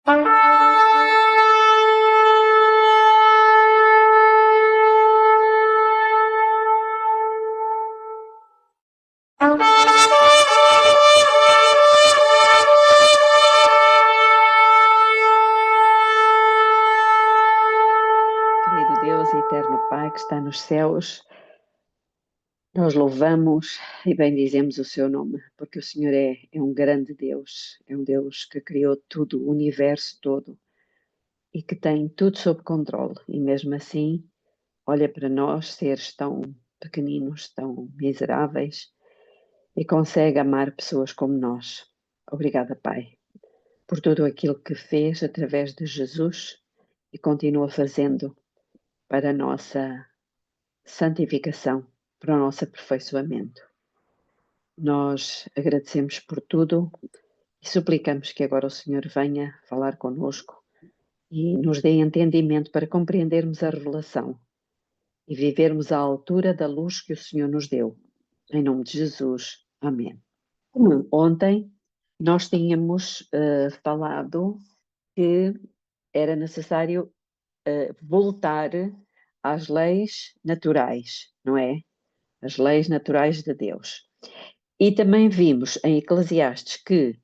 Querido Deus e eterno Pai que está nos céus, nós louvamos e bendizemos o seu nome, porque o Senhor é um grande Deus, é um Deus que criou tudo, o universo todo, e que tem tudo sob controle, e mesmo assim olha para nós, seres tão pequeninos, tão miseráveis, e consegue amar pessoas como nós. Obrigada, Pai, por tudo aquilo que fez através de Jesus e continua fazendo para a nossa santificação, para o nosso aperfeiçoamento. Nós agradecemos por tudo e suplicamos que agora o Senhor venha falar connosco e nos dê entendimento para compreendermos a revelação e vivermos à altura da luz que o Senhor nos deu. Em nome de Jesus. Amém. Ontem nós tínhamos falado que era necessário voltar às leis naturais, não é? As leis naturais de Deus. E também vimos em Eclesiastes que,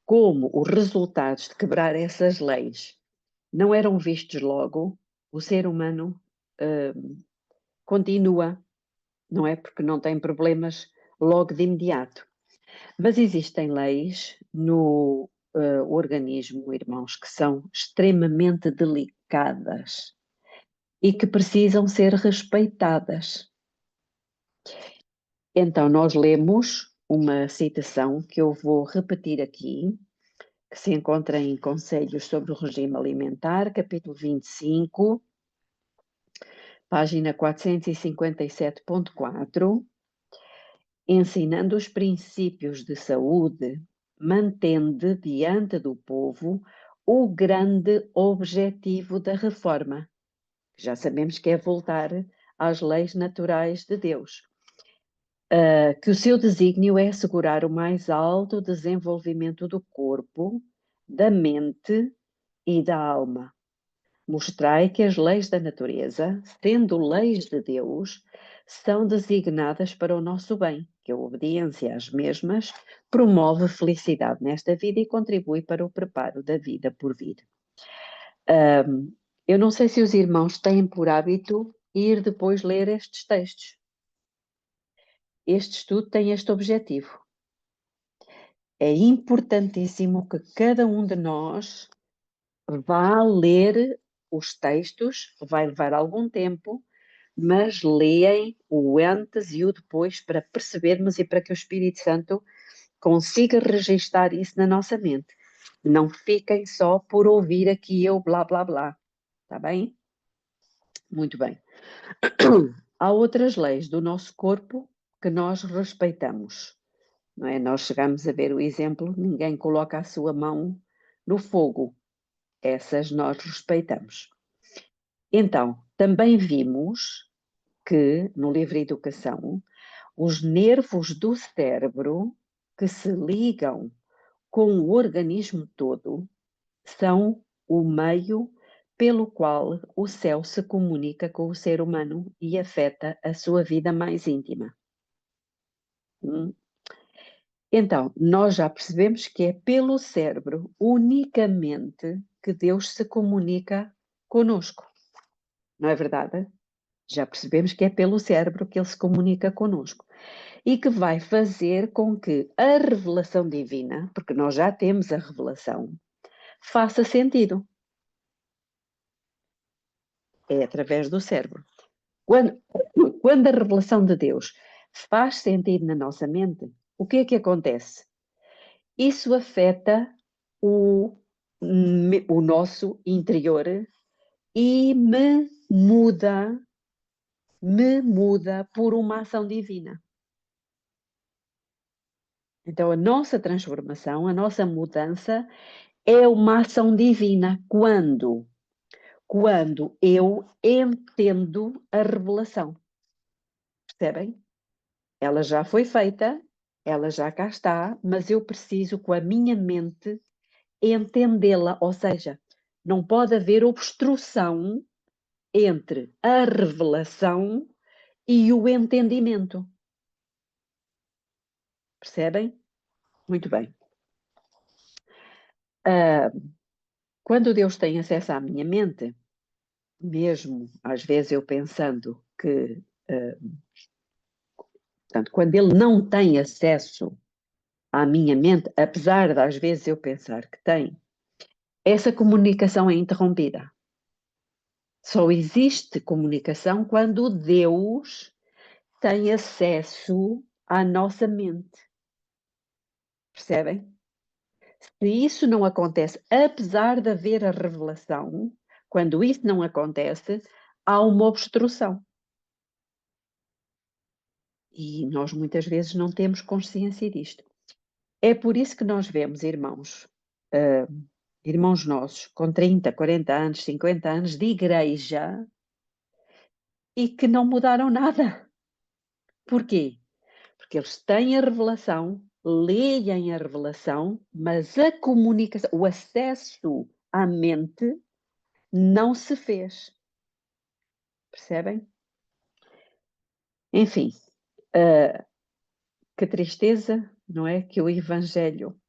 como os resultados de quebrar essas leis não eram vistos logo, o ser humano continua, não é? Porque não tem problemas logo de imediato. Mas existem leis no organismo, irmãos, que são extremamente delicadas e que precisam ser respeitadas. Então, nós lemos uma citação que eu vou repetir aqui, que se encontra em Conselhos sobre o Regime Alimentar, capítulo 25, página 457.4, ensinando os princípios de saúde, mantendo diante do povo o grande objetivo da reforma. Já sabemos que é voltar às leis naturais de Deus. Que o seu desígnio é assegurar o mais alto desenvolvimento do corpo, da mente e da alma. Mostrai que as leis da natureza, sendo leis de Deus, são designadas para o nosso bem, que a obediência às mesmas promove felicidade nesta vida e contribui para o preparo da vida por vir. Eu não sei se os irmãos têm por hábito ir depois ler estes textos. Este estudo tem este objetivo. É importantíssimo que cada um de nós vá ler os textos, vai levar algum tempo, mas leem o antes e o depois para percebermos e para que o Espírito Santo consiga registar isso na nossa mente. Não fiquem só por ouvir aqui eu blá blá blá, está bem? Muito bem. Há outras leis do nosso corpo que nós respeitamos. Não é? Nós chegamos a ver o exemplo, ninguém coloca a sua mão no fogo. Essas nós respeitamos. Então, também vimos que, no livro Educação, os nervos do cérebro que se ligam com o organismo todo são o meio pelo qual o céu se comunica com o ser humano e afeta a sua vida mais íntima. Então, nós já percebemos que é pelo cérebro unicamente que Deus se comunica conosco. Não é verdade? Já percebemos que é pelo cérebro que ele se comunica conosco. E que vai fazer com que a revelação divina, porque nós já temos a revelação, faça sentido. É através do cérebro. Quando a revelação de Deus faz sentido na nossa mente, o que é que acontece? Isso afeta o nosso interior e me muda por uma ação divina. Então, a nossa transformação, a nossa mudança é uma ação divina. Quando eu entendo a revelação. Percebem? Ela já foi feita, ela já cá está, mas eu preciso, com a minha mente, entendê-la, ou seja, não pode haver obstrução entre a revelação e o entendimento. Percebem? Muito bem. Quando Deus tem acesso à minha mente, mesmo às vezes eu pensando que, portanto, quando Ele não tem acesso à minha mente, apesar de às vezes eu pensar que tem, essa comunicação é interrompida. Só existe comunicação quando Deus tem acesso à nossa mente. Percebem? Se isso não acontece, apesar de haver a revelação, quando isso não acontece, há uma obstrução. E nós muitas vezes não temos consciência disto. É por isso que nós vemos irmãos nossos com 30, 40 anos, 50 anos de igreja e que não mudaram nada. Porquê? Porque eles têm a revelação, leem a revelação, mas a comunicação, o acesso à mente não se fez. Percebem? Enfim, que tristeza, não é? Que o Evangelho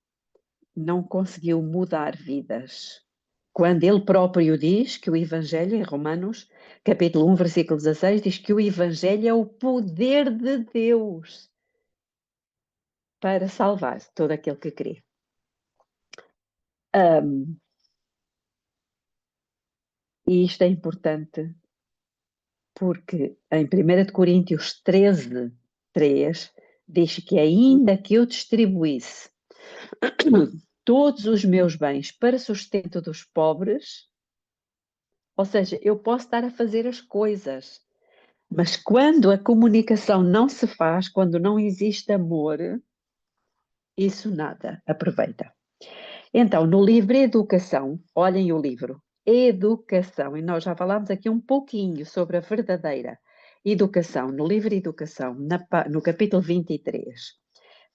não conseguiu mudar vidas. Quando ele próprio diz que o Evangelho, em Romanos, capítulo 1, versículo 16, diz que o Evangelho é o poder de Deus para salvar todo aquele que crê. E isto é importante porque em 1 Coríntios 13, 3, diz que ainda que eu distribuísse todos os meus bens para sustento dos pobres, ou seja, eu posso estar a fazer as coisas, mas quando a comunicação não se faz, quando não existe amor, isso nada aproveita. Então, no livro Educação, olhem o livro, Educação, e nós já falámos aqui um pouquinho sobre a verdadeira educação, no livro Educação, no capítulo 23,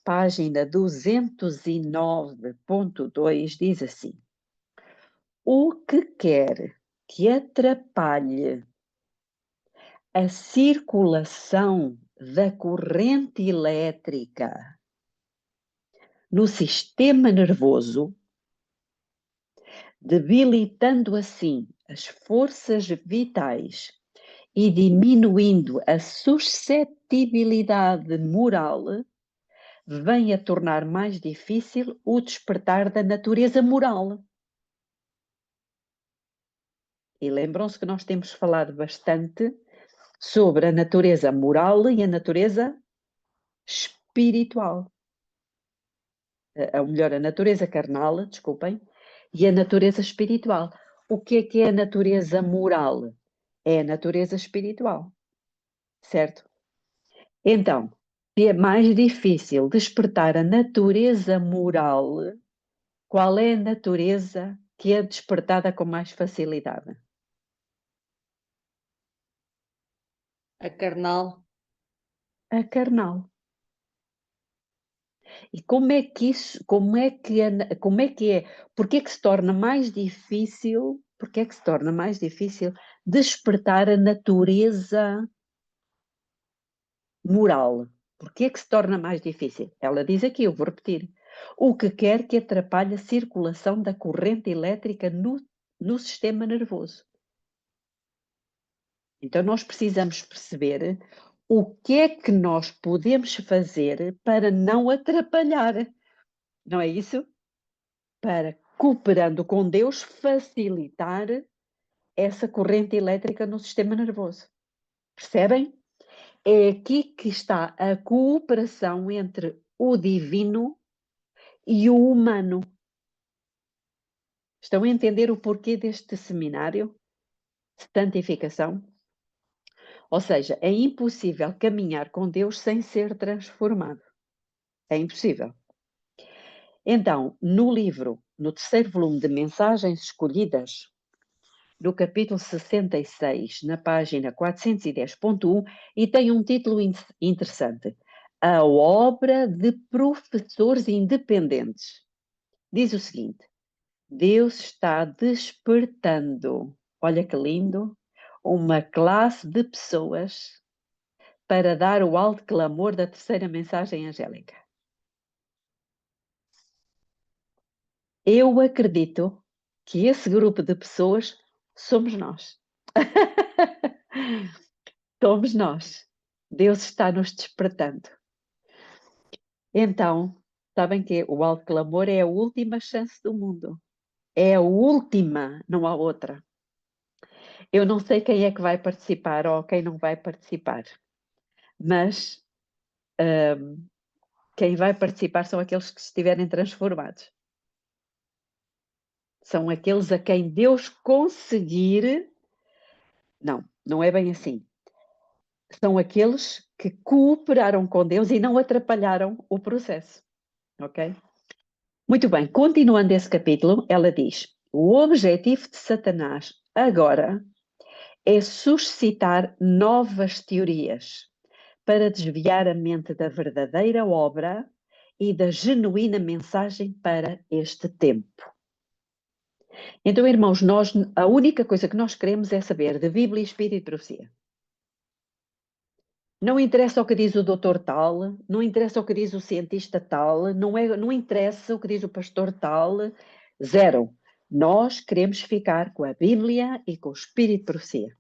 página 209.2, diz assim: o que quer que atrapalhe a circulação da corrente elétrica no sistema nervoso, debilitando assim as forças vitais e diminuindo a suscetibilidade moral, vem a tornar mais difícil o despertar da natureza moral. E lembram-se que nós temos falado bastante sobre a natureza moral e a natureza espiritual. Ou melhor, a natureza carnal, desculpem, e a natureza espiritual. O que é a natureza moral? É a natureza espiritual, certo? Então, se é mais difícil despertar a natureza moral, qual é a natureza que é despertada com mais facilidade? A carnal. A carnal. E como é que isso, porque é que se torna mais difícil, porque é que se torna mais difícil despertar a natureza moral? Porque é que se torna mais difícil? Ela diz aqui, eu vou repetir, o que quer que atrapalhe a circulação da corrente elétrica no sistema nervoso. Então nós precisamos perceber o que é que nós podemos fazer para não atrapalhar, não é isso? Para, cooperando com Deus, facilitar essa corrente elétrica no sistema nervoso. Percebem? É aqui que está a cooperação entre o divino e o humano. Estão a entender o porquê deste seminário? Santificação? Ou seja, é impossível caminhar com Deus sem ser transformado. É impossível. Então, no livro, no terceiro volume de Mensagens Escolhidas, no capítulo 66, na página 410.1, e tem um título interessante: A Obra de Professores Independentes. Diz o seguinte: Deus está despertando, olha que lindo, uma classe de pessoas para dar o alto clamor da terceira mensagem angélica. Eu acredito que esse grupo de pessoas somos nós. Somos nós. Deus está nos despertando. Então, sabem que o alto clamor é a última chance do mundo. É a última, não há outra. Eu não sei quem é que vai participar ou quem não vai participar, mas quem vai participar são aqueles que estiverem transformados. São aqueles a quem Deus conseguir. Não, não é bem assim. São aqueles que cooperaram com Deus e não atrapalharam o processo. Ok? Muito bem, continuando esse capítulo, ela diz: o objetivo de Satanás agora é suscitar novas teorias para desviar a mente da verdadeira obra e da genuína mensagem para este tempo. Então, irmãos, a única coisa que nós queremos é saber de Bíblia, Espírito e Profecia. Não interessa o que diz o doutor tal, não interessa o que diz o cientista tal, não interessa o que diz o pastor tal, zero. Nós queremos ficar com a Bíblia e com o Espírito de Profecia.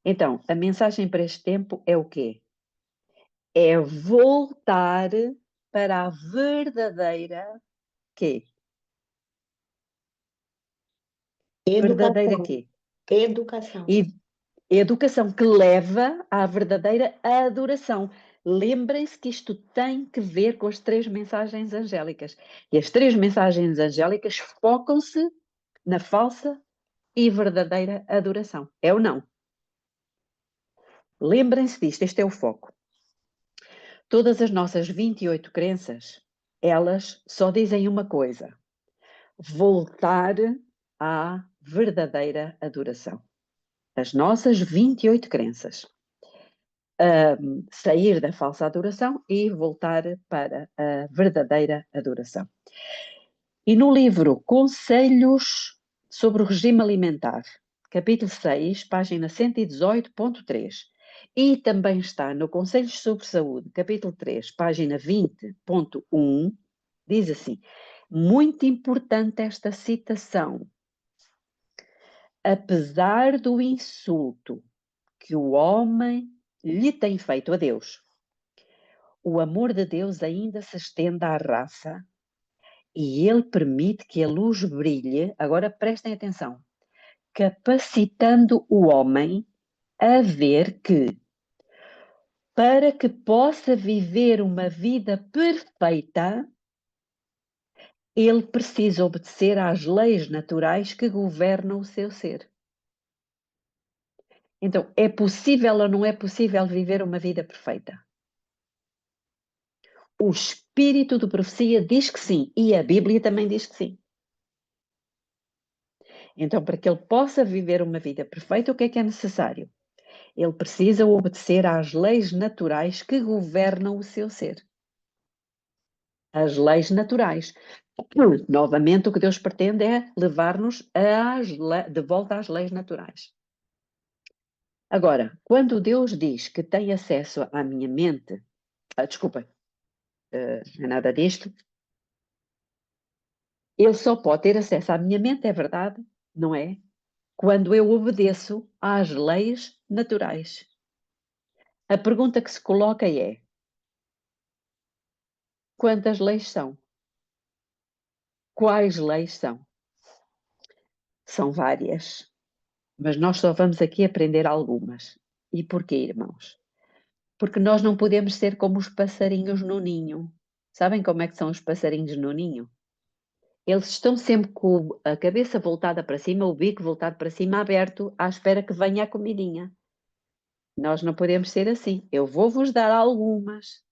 Então, a mensagem para este tempo é o quê? É voltar para a verdadeira quê? Verdadeira Educação. quê? Educação. E educação que leva à verdadeira adoração. Lembrem-se que isto tem que ver com as três mensagens angélicas. E as três mensagens angélicas focam-se na falsa e verdadeira adoração. É ou não? Lembrem-se disto, este é o foco. Todas as nossas 28 crenças, elas só dizem uma coisa: voltar à verdadeira adoração. As nossas 28 crenças. Sair da falsa adoração e voltar para a verdadeira adoração. E no livro Conselhos sobre o Regime Alimentar, capítulo 6, página 118.3, e também está no Conselhos sobre Saúde, capítulo 3, página 20.1, diz assim: muito importante esta citação. Apesar do insulto que o homem lhe tem feito a Deus, o amor de Deus ainda se estende à raça e ele permite que a luz brilhe. Agora prestem atenção, capacitando o homem a ver que, para que possa viver uma vida perfeita, ele precisa obedecer às leis naturais que governam o seu ser. Então, é possível ou não é possível viver uma vida perfeita? O espírito de profecia diz que sim, e a Bíblia também diz que sim. Então, para que ele possa viver uma vida perfeita, o que é necessário? Ele precisa obedecer às leis naturais que governam o seu ser. As leis naturais. Novamente, o que Deus pretende é levar-nos de volta às leis naturais. Agora, quando Deus diz que tem acesso à minha mente, desculpa, não é nada disto, ele só pode ter acesso à minha mente, é verdade, não é? Quando eu obedeço às leis naturais. A pergunta que se coloca é: quantas leis são? Quais leis são? São várias, mas nós só vamos aqui aprender algumas. E porquê, irmãos? Porque nós não podemos ser como os passarinhos no ninho. Sabem como é que são os passarinhos no ninho? Eles estão sempre com a cabeça voltada para cima, o bico voltado para cima, aberto, à espera que venha a comidinha. Nós não podemos ser assim. Eu vou-vos dar algumas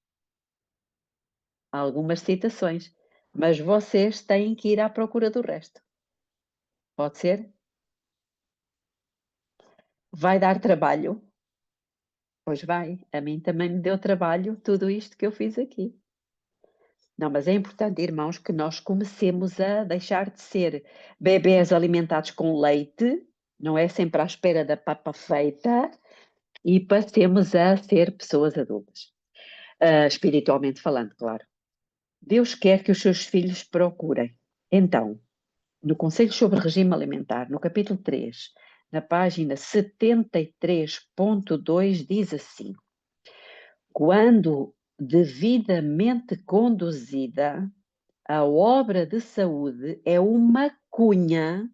citações, mas vocês têm que ir à procura do resto. Pode ser? Vai dar trabalho? Pois vai. A mim também me deu trabalho tudo isto que eu fiz aqui. Não, mas é importante, irmãos, que nós comecemos a deixar de ser bebés alimentados com leite, não é sempre à espera da papa feita, e passemos a ser pessoas adultas. Espiritualmente falando, claro. Deus quer que os seus filhos procurem. Então, no Conselho sobre Regime Alimentar, no capítulo 3, na página 73.2, diz assim: quando devidamente conduzida, a obra de saúde é uma cunha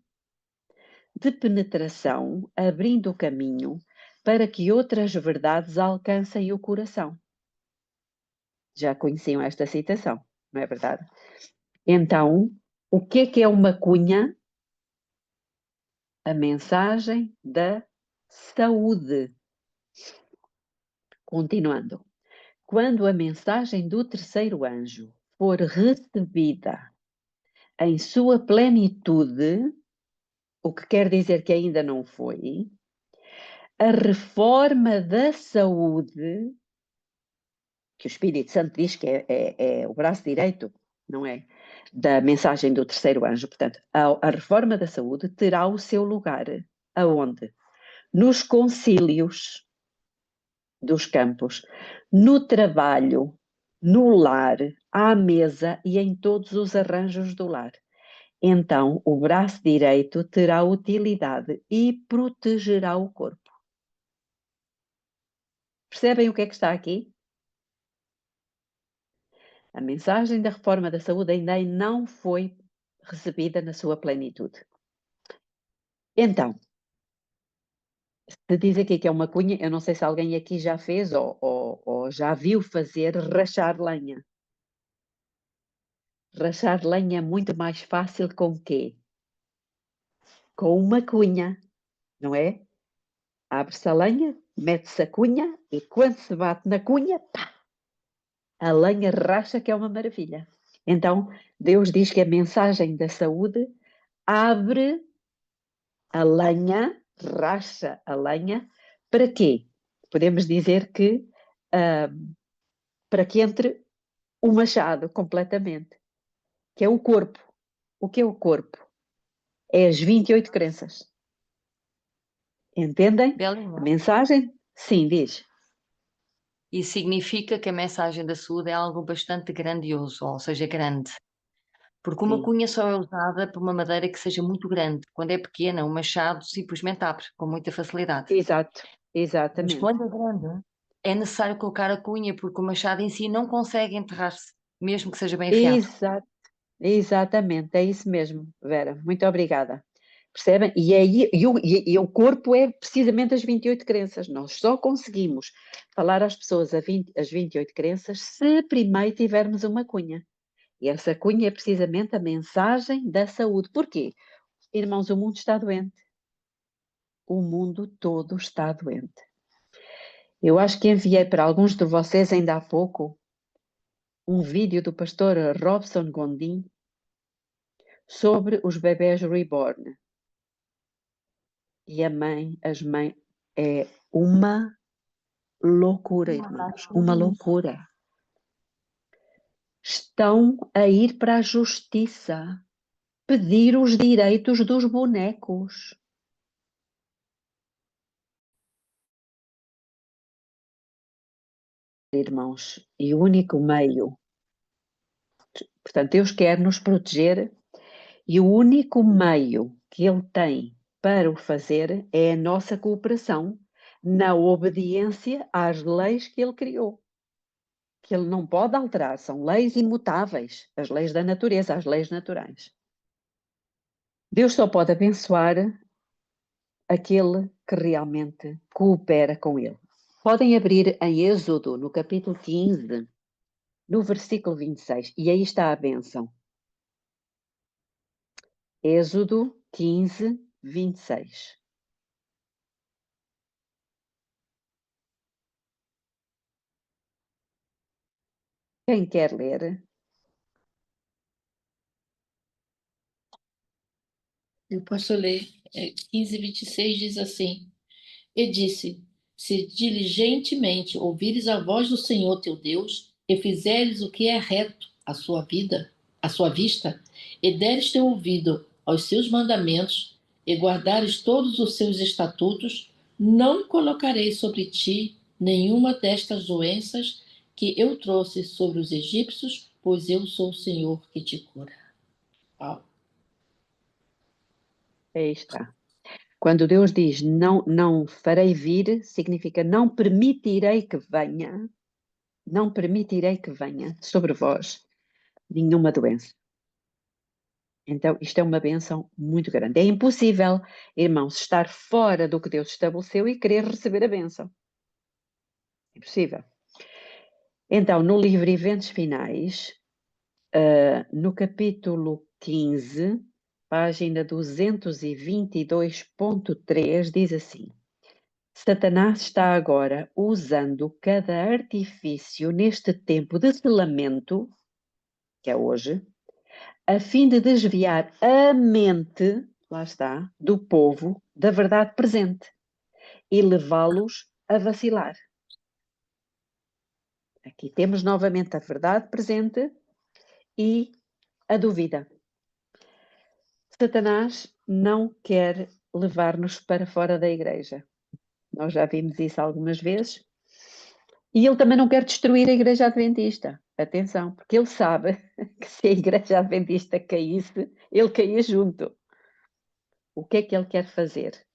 de penetração, abrindo o caminho para que outras verdades alcancem o coração. Já conheciam esta citação, não é verdade? Então, o que é uma cunha? A mensagem da saúde. Continuando. Quando a mensagem do terceiro anjo for recebida em sua plenitude, o que quer dizer que ainda não foi, a reforma da saúde, que o Espírito Santo diz que é o braço direito, não é? Da mensagem do terceiro anjo. Portanto, a reforma da saúde terá o seu lugar. Aonde? Nos concílios dos campos, no trabalho, no lar, à mesa e em todos os arranjos do lar. Então, o braço direito terá utilidade e protegerá o corpo. Percebem o que é que está aqui? A mensagem da reforma da saúde ainda não foi recebida na sua plenitude. Então, se diz aqui que é uma cunha, eu não sei se alguém aqui já fez ou já viu fazer rachar lenha. Rachar lenha é muito mais fácil com o quê? Com uma cunha, não é? Abre-se a lenha, mete-se a cunha e quando se bate na cunha, pá, a lenha racha, que é uma maravilha. Então, Deus diz que a mensagem da saúde abre a lenha, racha a lenha, para quê? Podemos dizer que para que entre o machado completamente, que é o corpo. O que é o corpo? É as 28 crenças. Entendem? A Belinha. mensagem? Sim, diz. Isso significa que a mensagem da saúde é algo bastante grandioso, ou seja, grande. Porque uma Sim, cunha só é usada por uma madeira que seja muito grande. Quando é pequena, o machado simplesmente abre com muita facilidade. exato, Mas exatamente. quando é grande, é necessário colocar a cunha, porque o machado em si não consegue enterrar-se, mesmo que seja bem afiado. Exato, exatamente, é isso mesmo, Vera. Muito obrigada. Percebem? E o corpo é precisamente as 28 crenças. Nós só conseguimos falar às pessoas as 28 crenças se primeiro tivermos uma cunha. E essa cunha é precisamente a mensagem da saúde. Porquê? Irmãos, o mundo está doente. O mundo todo está doente. Eu acho que enviei para alguns de vocês ainda há pouco um vídeo do pastor Robson Gondim sobre os bebés reborn. E as mães, é uma loucura, irmãos, uma loucura. Estão a ir para a justiça pedir os direitos dos bonecos. Irmãos, e o único meio, portanto, Deus quer nos proteger e o único meio que Ele tem para o fazer é a nossa cooperação na obediência às leis que Ele criou, que Ele não pode alterar, são leis imutáveis, as leis da natureza, as leis naturais. Deus só pode abençoar aquele que realmente coopera com Ele. Podem abrir em Êxodo, no capítulo 15, no versículo 26, e aí está a bênção. Êxodo 15, 26. Quem quer ler? Eu posso ler. 15:26 diz assim: E disse: Se diligentemente ouvires a voz do Senhor teu Deus, e fizeres o que é reto à sua vida, à sua vista, e deres teu ouvido aos seus mandamentos, e guardares todos os seus estatutos, não colocarei sobre ti nenhuma destas doenças que eu trouxe sobre os egípcios, pois eu sou o Senhor que te cura. Uau. Aí está. Quando Deus diz não farei vir, significa não permitirei que venha sobre vós nenhuma doença. Então, isto é uma bênção muito grande. É impossível, irmãos, estar fora do que Deus estabeleceu e querer receber a bênção. Impossível. Então, no livro Eventos Finais, no capítulo 15, página 222.3, diz assim: Satanás está agora usando cada artifício neste tempo de selamento, que é hoje, a fim de desviar a mente, lá está, do povo da verdade presente e levá-los a vacilar. Aqui temos novamente a verdade presente e a dúvida. Satanás não quer levar-nos para fora da igreja. Nós já vimos isso algumas vezes. E ele também não quer destruir a igreja adventista. Atenção, porque ele sabe que se a igreja adventista caísse, ele caía junto. O que é que ele quer fazer?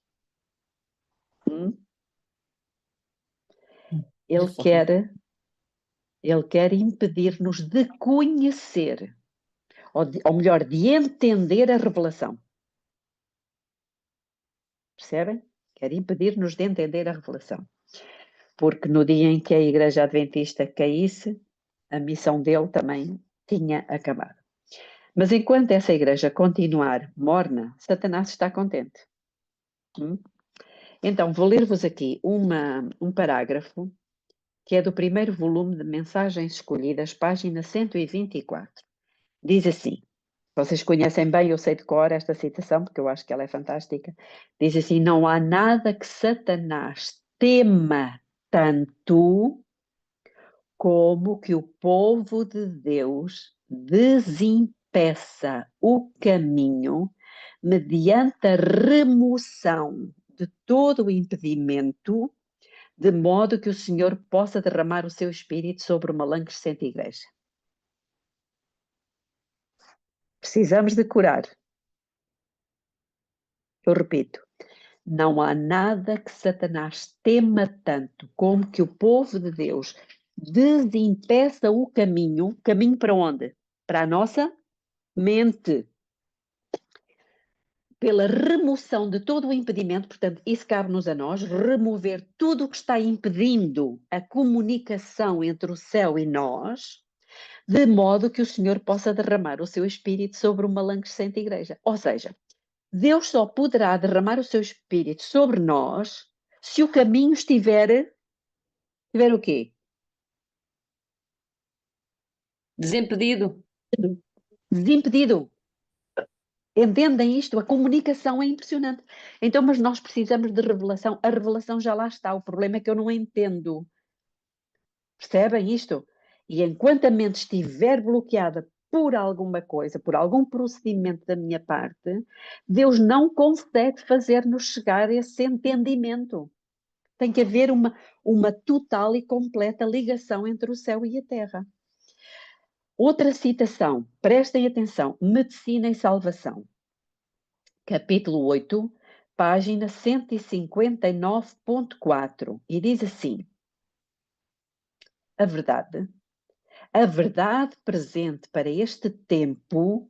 Ele quer impedir-nos de conhecer, ou melhor, de entender a revelação. Percebem? Quer impedir-nos de entender a revelação. Porque no dia em que a igreja adventista caísse, a missão dele também tinha acabado. Mas enquanto essa igreja continuar morna, Satanás está contente. Então, vou ler-vos aqui um parágrafo que é do primeiro volume de Mensagens Escolhidas, página 124. Diz assim, vocês conhecem bem, eu sei de cor esta citação, porque eu acho que ela é fantástica. Diz assim: não há nada que Satanás tema tanto como que o povo de Deus desimpeça o caminho mediante a remoção de todo o impedimento, de modo que o Senhor possa derramar o seu Espírito sobre uma lã crescente igreja. Precisamos de curar. Eu repito, não há nada que Satanás tema tanto como que o povo de Deus desimpeça o caminho para onde? Para a nossa mente. Pela remoção de todo o impedimento, portanto, isso cabe-nos a nós, remover tudo o que está impedindo a comunicação entre o céu e nós, de modo que o Senhor possa derramar o seu Espírito sobre uma lã crescente igreja. Ou seja, Deus só poderá derramar o seu Espírito sobre nós se o caminho estiver o quê? Desimpedido. Desimpedido. Entendem isto? A comunicação é impressionante. Então, mas nós precisamos de revelação. A revelação já lá está. O problema é que eu não entendo. Percebem isto? E enquanto a mente estiver bloqueada por alguma coisa, por algum procedimento da minha parte, Deus não consegue fazer-nos chegar a esse entendimento. Tem que haver uma total e completa ligação entre o céu e a terra. Outra citação, prestem atenção, Medicina e Salvação. Capítulo 8, página 159.4, e diz assim: a verdade presente para este tempo,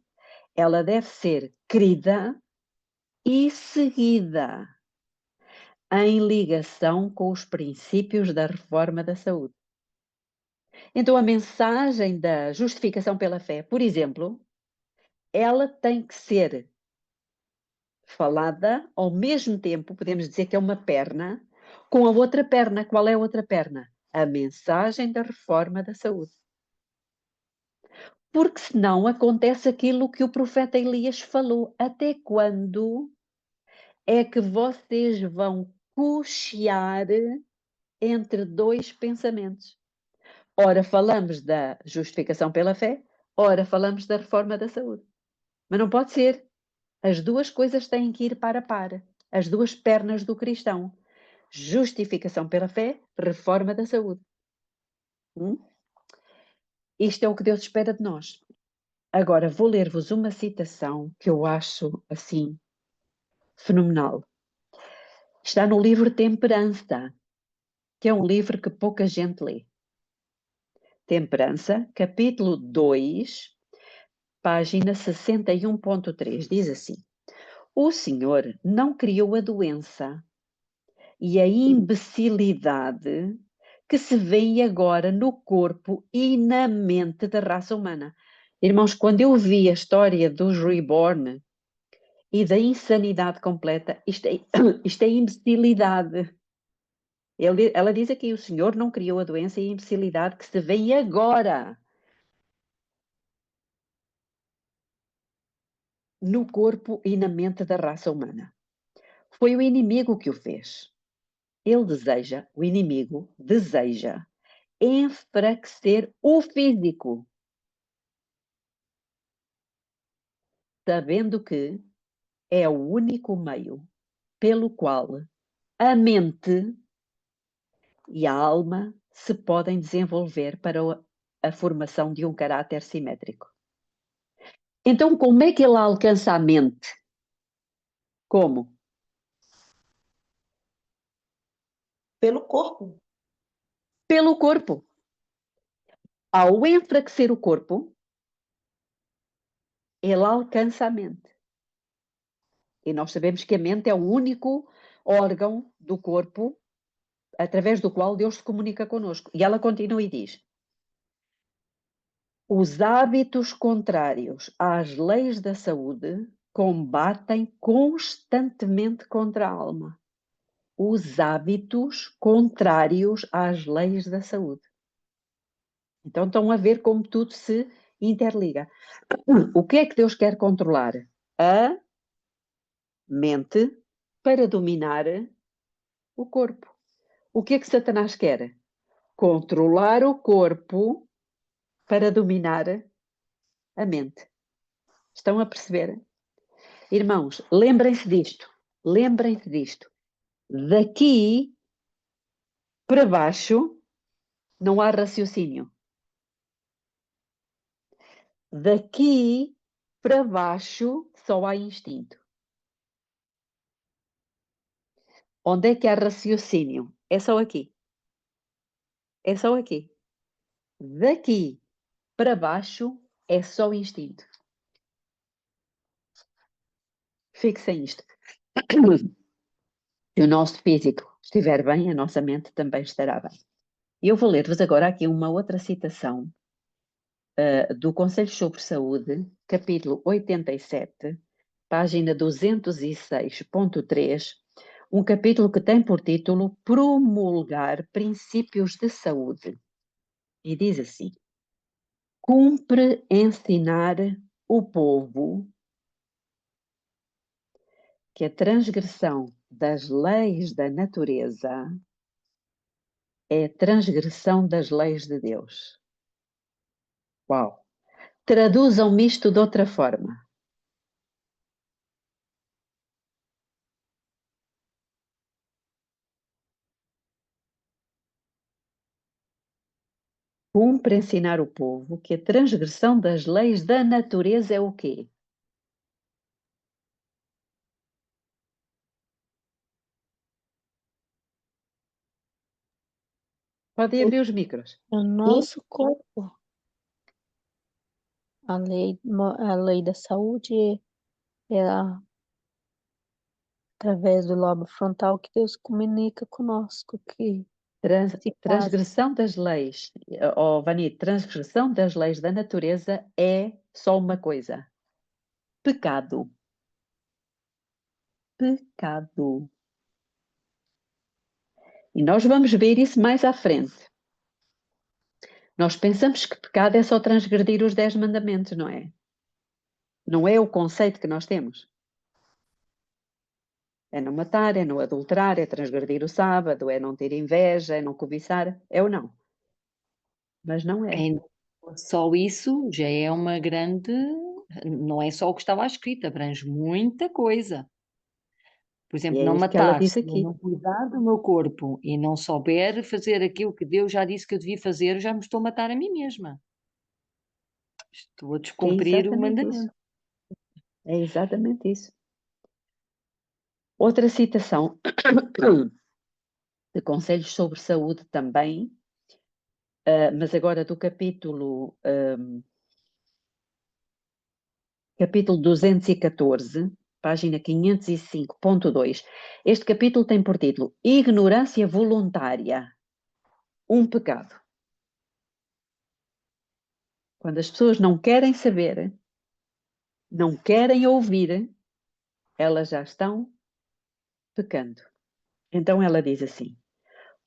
ela deve ser crida e seguida em ligação com os princípios da reforma da saúde. Então, a mensagem da justificação pela fé, por exemplo, ela tem que ser falada ao mesmo tempo, podemos dizer que é uma perna, com a outra perna. Qual é a outra perna? A mensagem da reforma da saúde. Porque senão acontece aquilo que o profeta Elias falou. Até quando é que vocês vão cochear entre dois pensamentos? Ora, falamos da justificação pela fé, Ora, falamos da reforma da saúde. Mas não pode ser. As duas coisas têm que ir para a par. As duas pernas do cristão. Justificação pela fé, reforma da saúde. Isto é o que Deus espera de nós. Agora, vou ler-vos uma citação que eu acho, assim, fenomenal. Está no livro Temperança, que é um livro que pouca gente lê. Temperança, capítulo 2, página 61.3, diz assim: O Senhor não criou a doença e a imbecilidade que se vê agora no corpo e na mente da raça humana. Irmãos, quando eu vi a história dos Reborn e da insanidade completa, isto é imbecilidade. Ela diz aqui, o Senhor não criou a doença e a imbecilidade que se vê agora no corpo e na mente da raça humana. Foi o inimigo que o fez. O inimigo deseja enfraquecer o físico, sabendo que é o único meio pelo qual a mente e a alma se podem desenvolver para a formação de um caráter simétrico. Então, como é que ele alcança a mente? Como? Pelo corpo. Pelo corpo. Ao enfraquecer o corpo, ele alcança a mente. E nós sabemos que a mente é o único órgão do corpo através do qual Deus se comunica conosco. E ela continua e diz: os hábitos contrários às leis da saúde combatem constantemente contra a alma. Os hábitos contrários às leis da saúde. Então estão a ver como tudo se interliga. O que é que Deus quer controlar? A mente para dominar o corpo. O que é que Satanás quer? Controlar o corpo para dominar a mente. Estão a perceber? Irmãos, lembrem-se disto. Lembrem-se disto. Daqui para baixo não há raciocínio. Daqui para baixo só há instinto. Onde é que há raciocínio? É só aqui. É só aqui. Daqui para baixo é só instinto. Fixem isto. Se o nosso físico estiver bem, a nossa mente também estará bem. E eu vou ler-vos agora aqui uma outra citação do Conselho sobre Saúde, capítulo 87, página 206.3, um capítulo que tem por título Promulgar Princípios de Saúde. E diz assim: cumpre ensinar o povo que a transgressão das leis da natureza é transgressão das leis de Deus. Uau! Traduzam-me isto de outra forma. Cumpre ensinar o povo que a transgressão das leis da natureza é o quê? Podem abrir os micros. O nosso corpo, a lei da saúde é através do lobo frontal que Deus comunica conosco, que Transgressão das leis, Vani, transgressão das leis da natureza é só uma coisa: pecado. Pecado. E nós vamos ver isso mais à frente. Nós pensamos que pecado é só transgredir os 10 mandamentos, não é? Não é o conceito que nós temos. É não matar, é não adulterar, é transgredir o sábado, é não ter inveja, é não cobiçar, é ou não? Mas não é. Só isso já é uma grande. Não é só o que estava escrito, abrange muita coisa. Por E exemplo, é não isso que ela matar, diz se eu aqui. não cuidar do meu corpo e não souber fazer aquilo que Deus já disse que eu devia fazer, eu já me estou a matar a mim mesma. Estou a É descumprir o exatamente isso. mandamento. É exatamente isso. Outra citação de conselhos sobre saúde também, mas agora do capítulo 214, página 505.2. Este capítulo tem por título Ignorância voluntária, um pecado. Quando as pessoas não querem saber, não querem ouvir, elas já estão pecando. Então ela diz assim: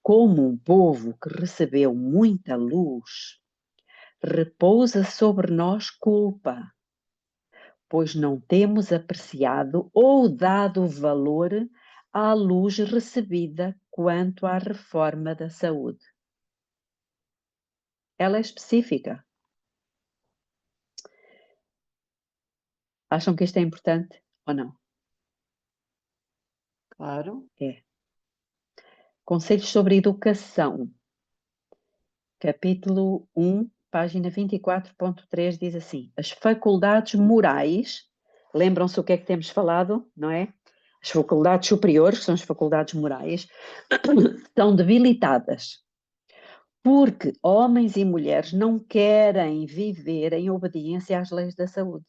como um povo que recebeu muita luz, repousa sobre nós culpa, pois não temos apreciado ou dado valor à luz recebida quanto à reforma da saúde. Ela é específica. Acham que isto é importante ou não? Claro. É. Conselhos sobre educação. Capítulo 1, página 24.3 diz assim: as faculdades morais, lembram-se o que é que temos falado, não é? As faculdades superiores, que são as faculdades morais, estão debilitadas, porque homens e mulheres não querem viver em obediência às leis da saúde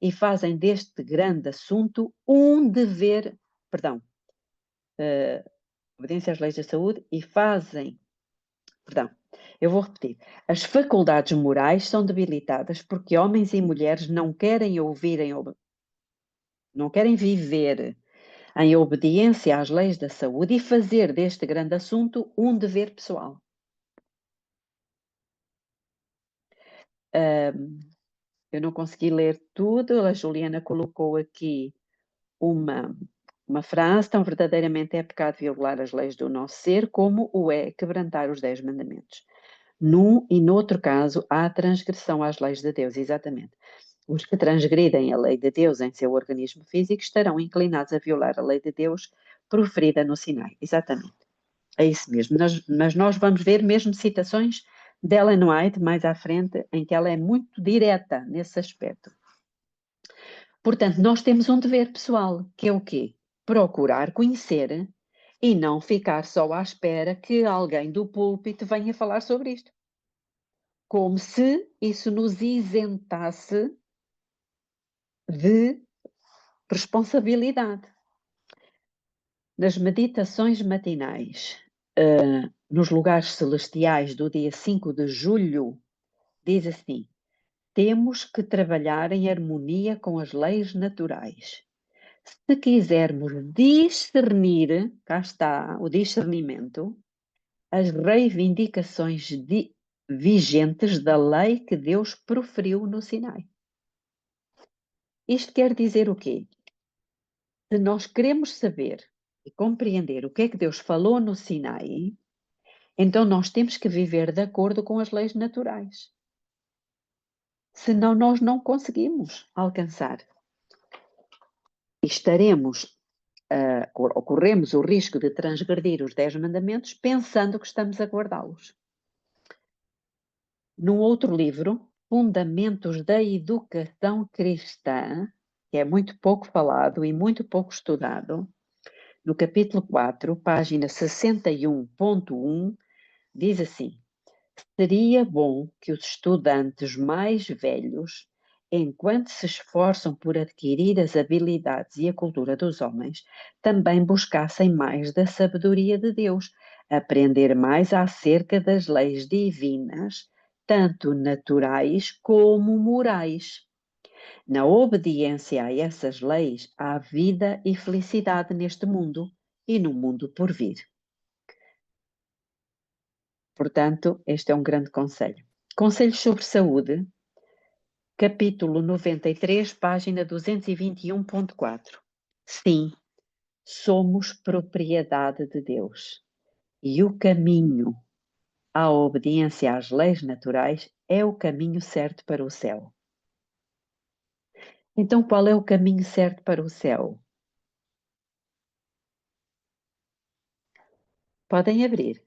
e fazem deste grande assunto um dever, obediência às leis da saúde e fazem, eu vou repetir. As faculdades morais são debilitadas porque homens e mulheres não querem não querem viver em obediência às leis da saúde e fazer deste grande assunto um dever pessoal. Eu não consegui ler tudo, a Juliana colocou aqui uma frase: tão verdadeiramente é pecado violar as leis do nosso ser, como o é quebrantar os 10 mandamentos. Num e noutro caso, há transgressão às leis de Deus, exatamente. Os que transgridem a lei de Deus em seu organismo físico estarão inclinados a violar a lei de Deus proferida no Sinai. Exatamente. É isso mesmo. Mas nós vamos ver mesmo citações de Ellen White mais à frente, em que ela é muito direta nesse aspecto. Portanto, nós temos um dever pessoal, que é o quê? Procurar conhecer e não ficar só à espera que alguém do púlpito venha falar sobre isto. Como se isso nos isentasse de responsabilidade. Nas meditações matinais, nos lugares celestiais do dia 5 de julho, diz assim: temos que trabalhar em harmonia com as leis naturais. Se quisermos discernir, cá está o discernimento, as reivindicações vigentes da lei que Deus proferiu no Sinai. Isto quer dizer o quê? Se nós queremos saber e compreender o que é que Deus falou no Sinai, então nós temos que viver de acordo com as leis naturais. Senão nós não conseguimos alcançar. E corremos o risco de transgredir os 10 mandamentos pensando que estamos a guardá-los. Num outro livro, Fundamentos da Educação Cristã, que é muito pouco falado e muito pouco estudado, no capítulo 4, página 61.1, diz assim: seria bom que os estudantes mais velhos, enquanto se esforçam por adquirir as habilidades e a cultura dos homens, também buscassem mais da sabedoria de Deus, aprender mais acerca das leis divinas, tanto naturais como morais. Na obediência a essas leis, há vida e felicidade neste mundo e no mundo por vir. Portanto, este é um grande conselho. Conselhos sobre saúde, capítulo 93, página 221.4. Sim, somos propriedade de Deus. E o caminho à obediência às leis naturais é o caminho certo para o céu. Então, qual é o caminho certo para o céu? Podem abrir.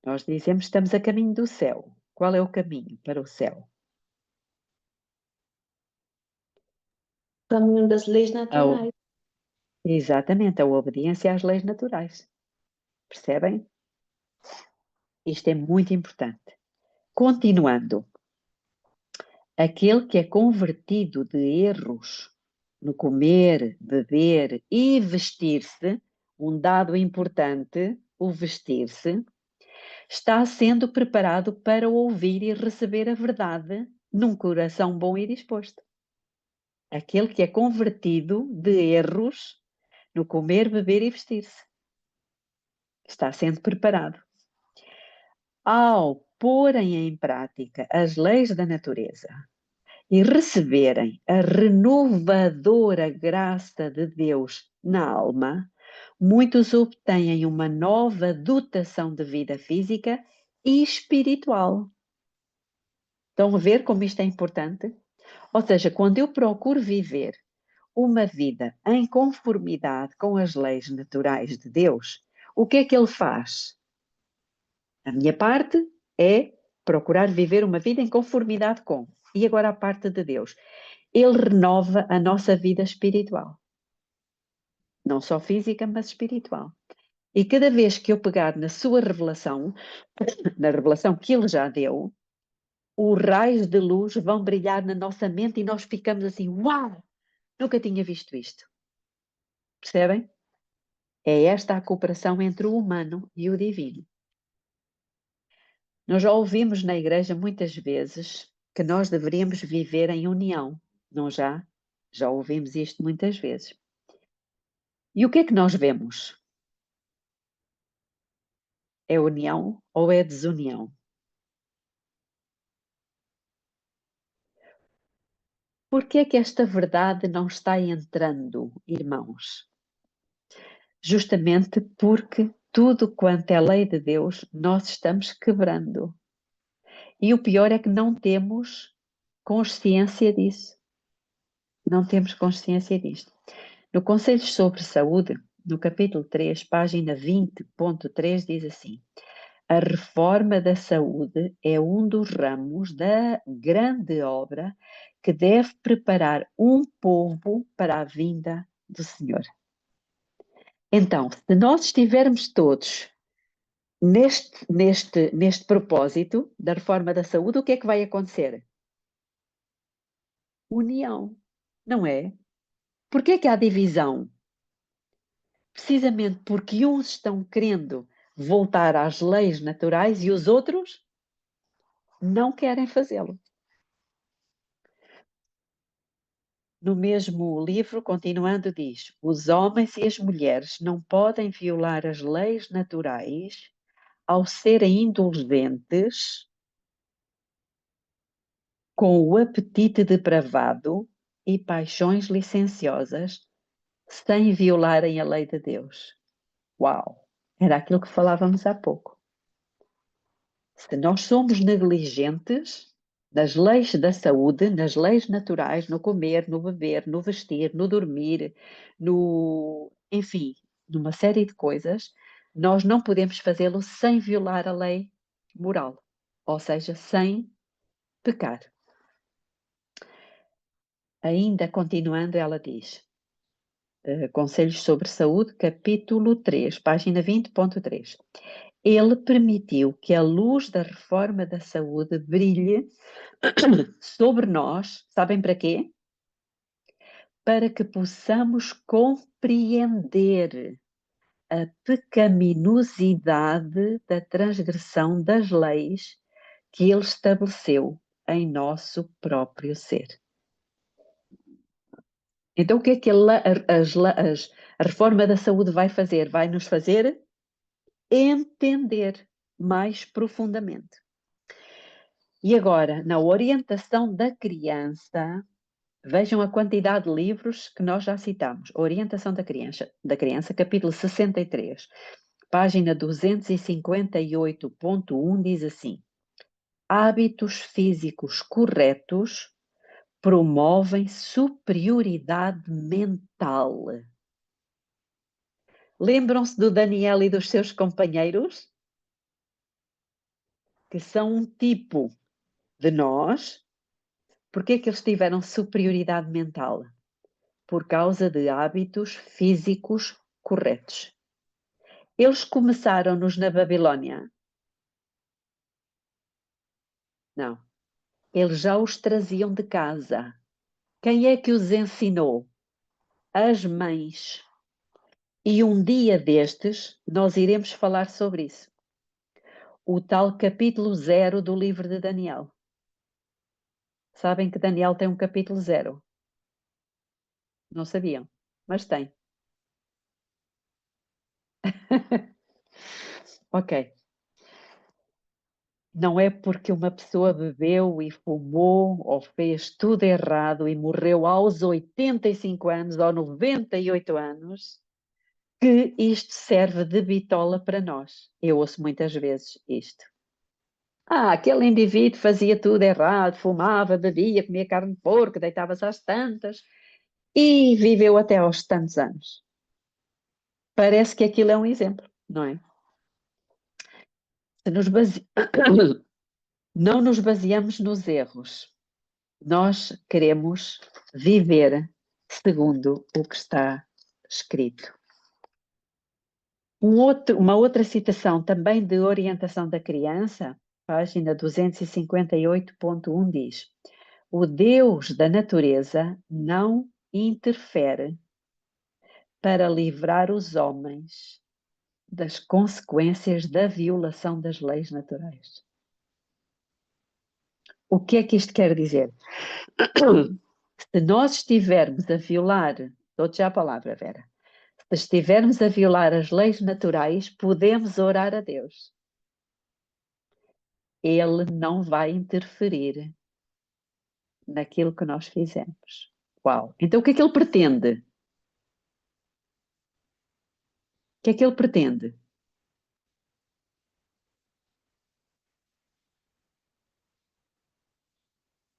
Nós dizemos que estamos a caminho do céu. Qual é o caminho para o céu? Caminho das leis naturais. Exatamente, a obediência às leis naturais. Percebem? Isto é muito importante. Continuando. Aquele que é convertido de erros no comer, beber e vestir-se, um dado importante, o vestir-se, está sendo preparado para ouvir e receber a verdade num coração bom e disposto. Aquele que é convertido de erros no comer, beber e vestir-se. Está sendo preparado. Ao porem em prática as leis da natureza e receberem a renovadora graça de Deus na alma, muitos obtêm uma nova dotação de vida física e espiritual. Estão a ver como isto é importante? Ou seja, quando eu procuro viver uma vida em conformidade com as leis naturais de Deus, o que é que ele faz? A minha parte é procurar viver uma vida em conformidade com. E agora a parte de Deus. Ele renova a nossa vida espiritual. Não só física, mas espiritual. E cada vez que eu pegar na sua revelação, na revelação que ele já deu, os raios de luz vão brilhar na nossa mente e nós ficamos assim, uau, nunca tinha visto isto. Percebem? É esta a cooperação entre o humano e o divino. Nós já ouvimos na igreja muitas vezes que nós deveríamos viver em união, não já? Já ouvimos isto muitas vezes. E o que é que nós vemos? É união ou é desunião? Por que é que esta verdade não está entrando, irmãos? Justamente porque tudo quanto é lei de Deus, nós estamos quebrando. E o pior é que não temos consciência disso. Não temos consciência disto. No Conselhos sobre Saúde, no capítulo 3, página 20.3, diz assim: a reforma da saúde é um dos ramos da grande obra que deve preparar um povo para a vinda do Senhor. Então, se nós estivermos todos neste propósito da reforma da saúde, o que é que vai acontecer? União, não é? Por que é que há divisão? Precisamente porque uns estão querendo voltar às leis naturais e os outros não querem fazê-lo. No mesmo livro, continuando, diz: os homens e as mulheres não podem violar as leis naturais ao serem indulgentes com o apetite depravado e paixões licenciosas, sem violarem a lei de Deus. Uau! Era aquilo que falávamos há pouco. Se nós somos negligentes nas leis da saúde, nas leis naturais, no comer, no beber, no vestir, no dormir, enfim, numa série de coisas, nós não podemos fazê-lo sem violar a lei moral, ou seja, sem pecar. Ainda continuando, ela diz, Conselhos sobre Saúde, capítulo 3, página 20.3. Ele permitiu que a luz da reforma da saúde brilhe sobre nós, sabem para quê? Para que possamos compreender a pecaminosidade da transgressão das leis que ele estabeleceu em nosso próprio ser. Então, o que é que a reforma da saúde vai fazer? Vai nos fazer entender mais profundamente. E agora, na orientação da criança, vejam a quantidade de livros que nós já citamos. Orientação da criança, capítulo 63. página 258.1 diz assim: hábitos físicos corretos promovem superioridade mental. Lembram-se do Daniel e dos seus companheiros? Que são um tipo de nós. Por que é que eles tiveram superioridade mental? Por causa de hábitos físicos corretos. Eles começaram-nos na Babilónia? Não. Eles já os traziam de casa. Quem é que os ensinou? As mães. E um dia destes, nós iremos falar sobre isso. O tal capítulo 0 do livro de Daniel. Sabem que Daniel tem um capítulo 0? Não sabiam, mas tem. Ok. Não é porque uma pessoa bebeu e fumou ou fez tudo errado e morreu aos 85 anos ou 98 anos que isto serve de bitola para nós. Eu ouço muitas vezes isto. Aquele indivíduo fazia tudo errado, fumava, bebia, comia carne de porco, deitava-se às tantas e viveu até aos tantos anos. Parece que aquilo é um exemplo, não é? Não nos baseamos nos erros. Nós queremos viver segundo o que está escrito. Uma outra citação também de orientação da criança, página 258.1 diz: o Deus da natureza não interfere para livrar os homens das consequências da violação das leis naturais. O que é que isto quer dizer? Se nós estivermos a violar, dou-te já a palavra, Vera, se estivermos a violar as leis naturais, podemos orar a Deus. Ele não vai interferir naquilo que nós fizemos. Uau! Então o que é que ele pretende? O que é que ele pretende?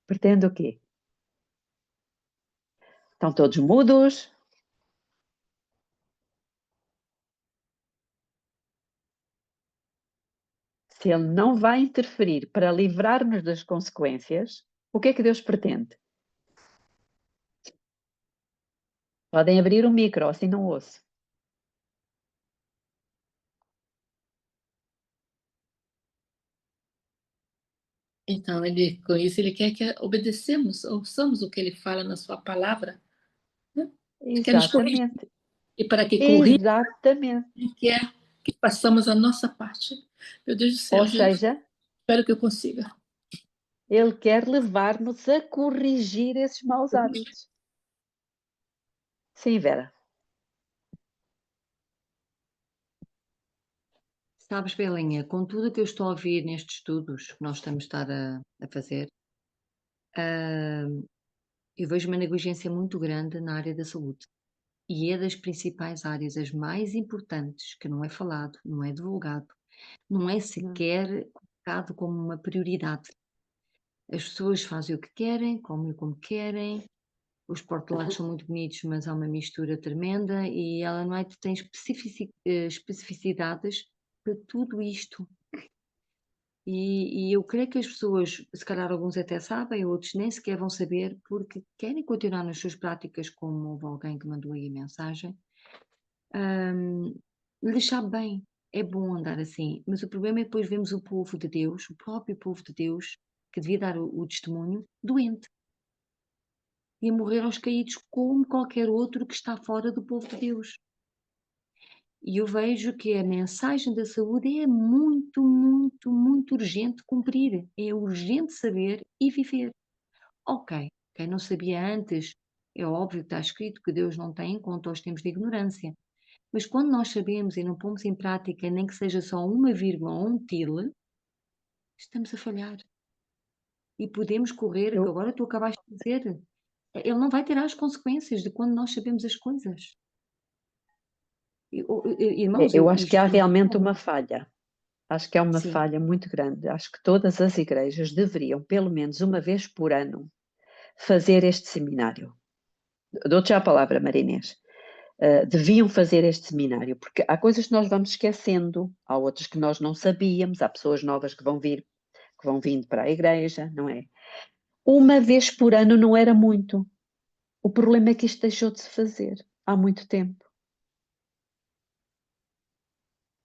Pretende o quê? Estão todos mudos? Se ele não vai interferir para livrar-nos das consequências, o que é que Deus pretende? Podem abrir o micro, assim não ouço. Então, com isso, ele quer que obedecemos, ouçamos o que ele fala na sua palavra, né? Ele quer nos corrigir. Exatamente. E para que corrija, Exatamente. ele quer que façamos a nossa parte. Meu Deus do céu, Ou Jesus, seja, espero que eu consiga. ele quer levar-nos a corrigir esses maus hábitos. Sim, Vera. Sabes, Belinha, com tudo o que eu estou a ouvir nestes estudos que nós estamos a estar a fazer, ah, eu vejo uma negligência muito grande na área da saúde. E é das principais áreas, as mais importantes, que não é falado, não é divulgado, não é sequer colocado como uma prioridade. As pessoas fazem o que querem, comem como querem, os portelados são muito bonitos, mas há uma mistura tremenda e ela não é, tem especificidades para tudo isto. E eu creio que as pessoas, se calhar alguns até sabem, outros nem sequer vão saber, porque querem continuar nas suas práticas, como houve alguém que mandou aí a mensagem. Lhes sabe bem, é bom andar assim, mas o problema é depois vemos o povo de Deus, o próprio povo de Deus, que devia dar o testemunho, doente e a morrer aos caídos, como qualquer outro que está fora do povo de Deus. E eu vejo que a mensagem da saúde é muito, muito, muito urgente cumprir. É urgente saber e viver. Ok, quem não sabia antes, é óbvio que está escrito que Deus não tem em conta os tempos de ignorância. Mas quando nós sabemos e não pomos em prática, nem que seja só uma vírgula ou um til, estamos a falhar. E podemos correr, que Eu, agora tu acabaste de dizer, ele não vai ter as consequências de quando nós sabemos as coisas. Irmãos, Eu acho que há isto realmente uma falha. Acho que é uma sim, falha muito grande. Acho que todas as igrejas deveriam, pelo menos uma vez por ano, fazer este seminário. Dou-te já a palavra, Marinês. Deviam fazer este seminário, porque há coisas que nós vamos esquecendo, há outras que nós não sabíamos, há pessoas novas que vão vindo para a igreja, não é? Uma vez por ano não era muito. O problema é que isto deixou de se fazer há muito tempo.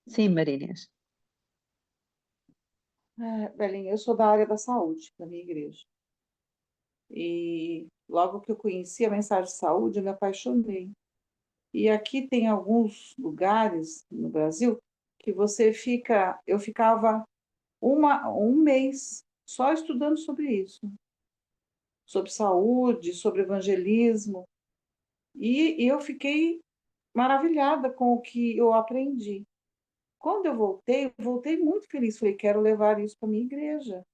Sim, Marinês. Belinha, eu sou da área da saúde, da minha igreja. E logo que eu conheci a mensagem de saúde, eu me apaixonei. E aqui tem alguns lugares no Brasil que eu ficava um mês só estudando sobre isso, sobre saúde, sobre evangelismo, e eu fiquei maravilhada com o que eu aprendi. Quando eu voltei muito feliz, falei, quero levar isso para minha igreja.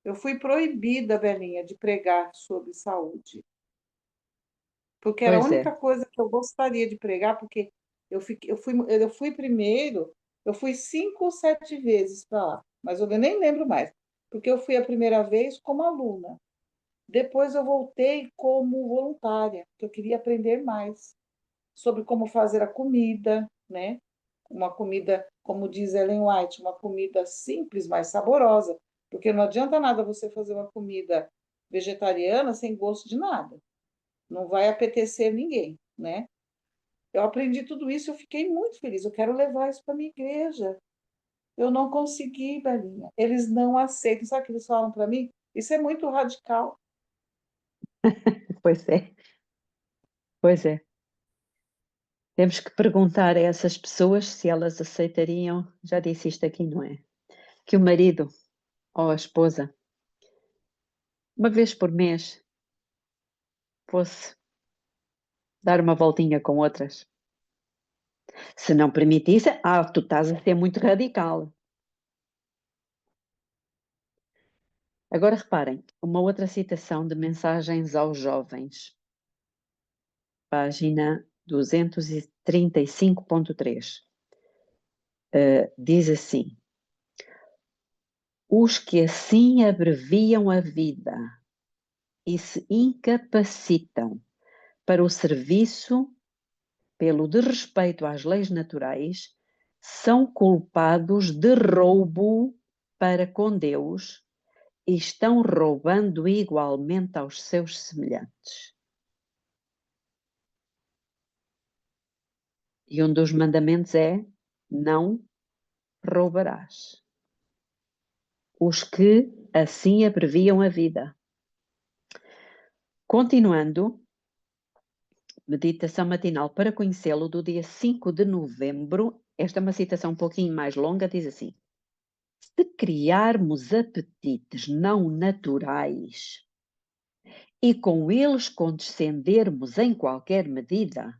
Eu fui proibida, Belinha, de pregar sobre saúde, porque era a Pois única é, coisa que eu gostaria de pregar, porque eu fui primeiro, eu fui 5 ou 7 vezes para lá, mas eu nem lembro mais, porque eu fui a primeira vez como aluna. Depois eu voltei como voluntária, porque eu queria aprender mais sobre como fazer a comida, né? Uma comida, como diz Ellen White, uma comida simples, mas saborosa, porque não adianta nada você fazer uma comida vegetariana sem gosto de nada. Não vai apetecer ninguém, né? Eu aprendi tudo isso, eu fiquei muito feliz. Eu quero levar isso para minha igreja. Eu não consegui, Belinha. Eles não aceitam. Sabe o que eles falam para mim? Isso é muito radical. pois é, pois é. Temos que perguntar a essas pessoas se elas aceitariam, já disse isto aqui, não é? Que o marido ou a esposa, uma vez por mês, fosse dar uma voltinha com outras. Se não permitisse, tu estás a ser muito radical. Agora reparem, uma outra citação de mensagens aos jovens, página 235.3. Diz assim: os que assim abreviam a vida e se incapacitam para o serviço pelo desrespeito às leis naturais são culpados de roubo para com Deus e estão roubando igualmente aos seus semelhantes. E um dos mandamentos é: não roubarás. Os que assim abreviam a vida. Continuando, meditação matinal para conhecê-lo do dia 5 de novembro. Esta é uma citação um pouquinho mais longa, diz assim: se criarmos apetites não naturais e com eles condescendermos em qualquer medida,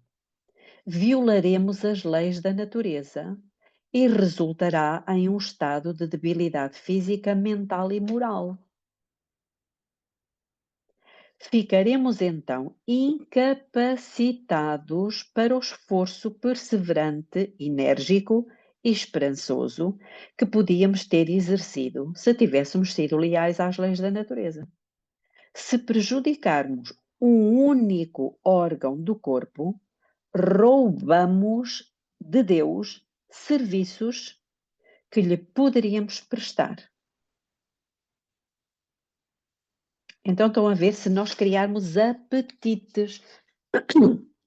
violaremos as leis da natureza e resultará em um estado de debilidade física, mental e moral. Ficaremos então incapacitados para o esforço perseverante, enérgico e esperançoso que podíamos ter exercido se tivéssemos sido leais às leis da natureza. Se prejudicarmos um único órgão do corpo, roubamos de Deus serviços que lhe poderíamos prestar. Então estão a ver, se nós criarmos apetites,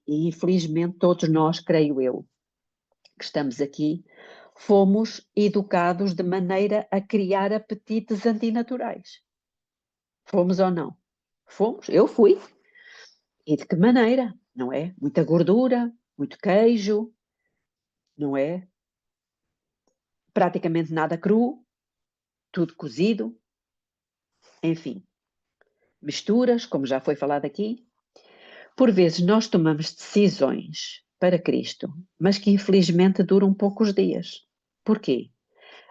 e infelizmente todos nós, creio eu, que estamos aqui, fomos educados de maneira a criar apetites antinaturais. Fomos ou não? Fomos, eu fui. E de que maneira? Não é? Muita gordura, muito queijo, não é? Praticamente nada cru, tudo cozido, enfim. Misturas, como já foi falado aqui. Por vezes nós tomamos decisões para Cristo, mas que infelizmente duram poucos dias. Porquê?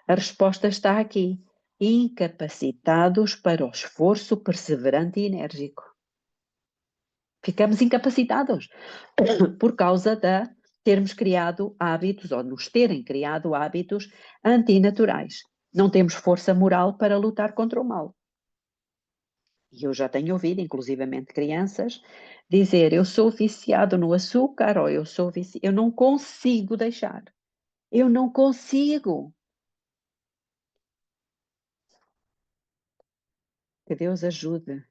A resposta está aqui. Incapacitados para o esforço perseverante e enérgico. Ficamos incapacitados por causa da termos criado hábitos, ou nos terem criado hábitos antinaturais. Não temos força moral para lutar contra o mal. E eu já tenho ouvido, inclusivamente crianças, dizer: eu sou viciado no açúcar, ou eu não consigo deixar. Eu não consigo. Que Deus ajude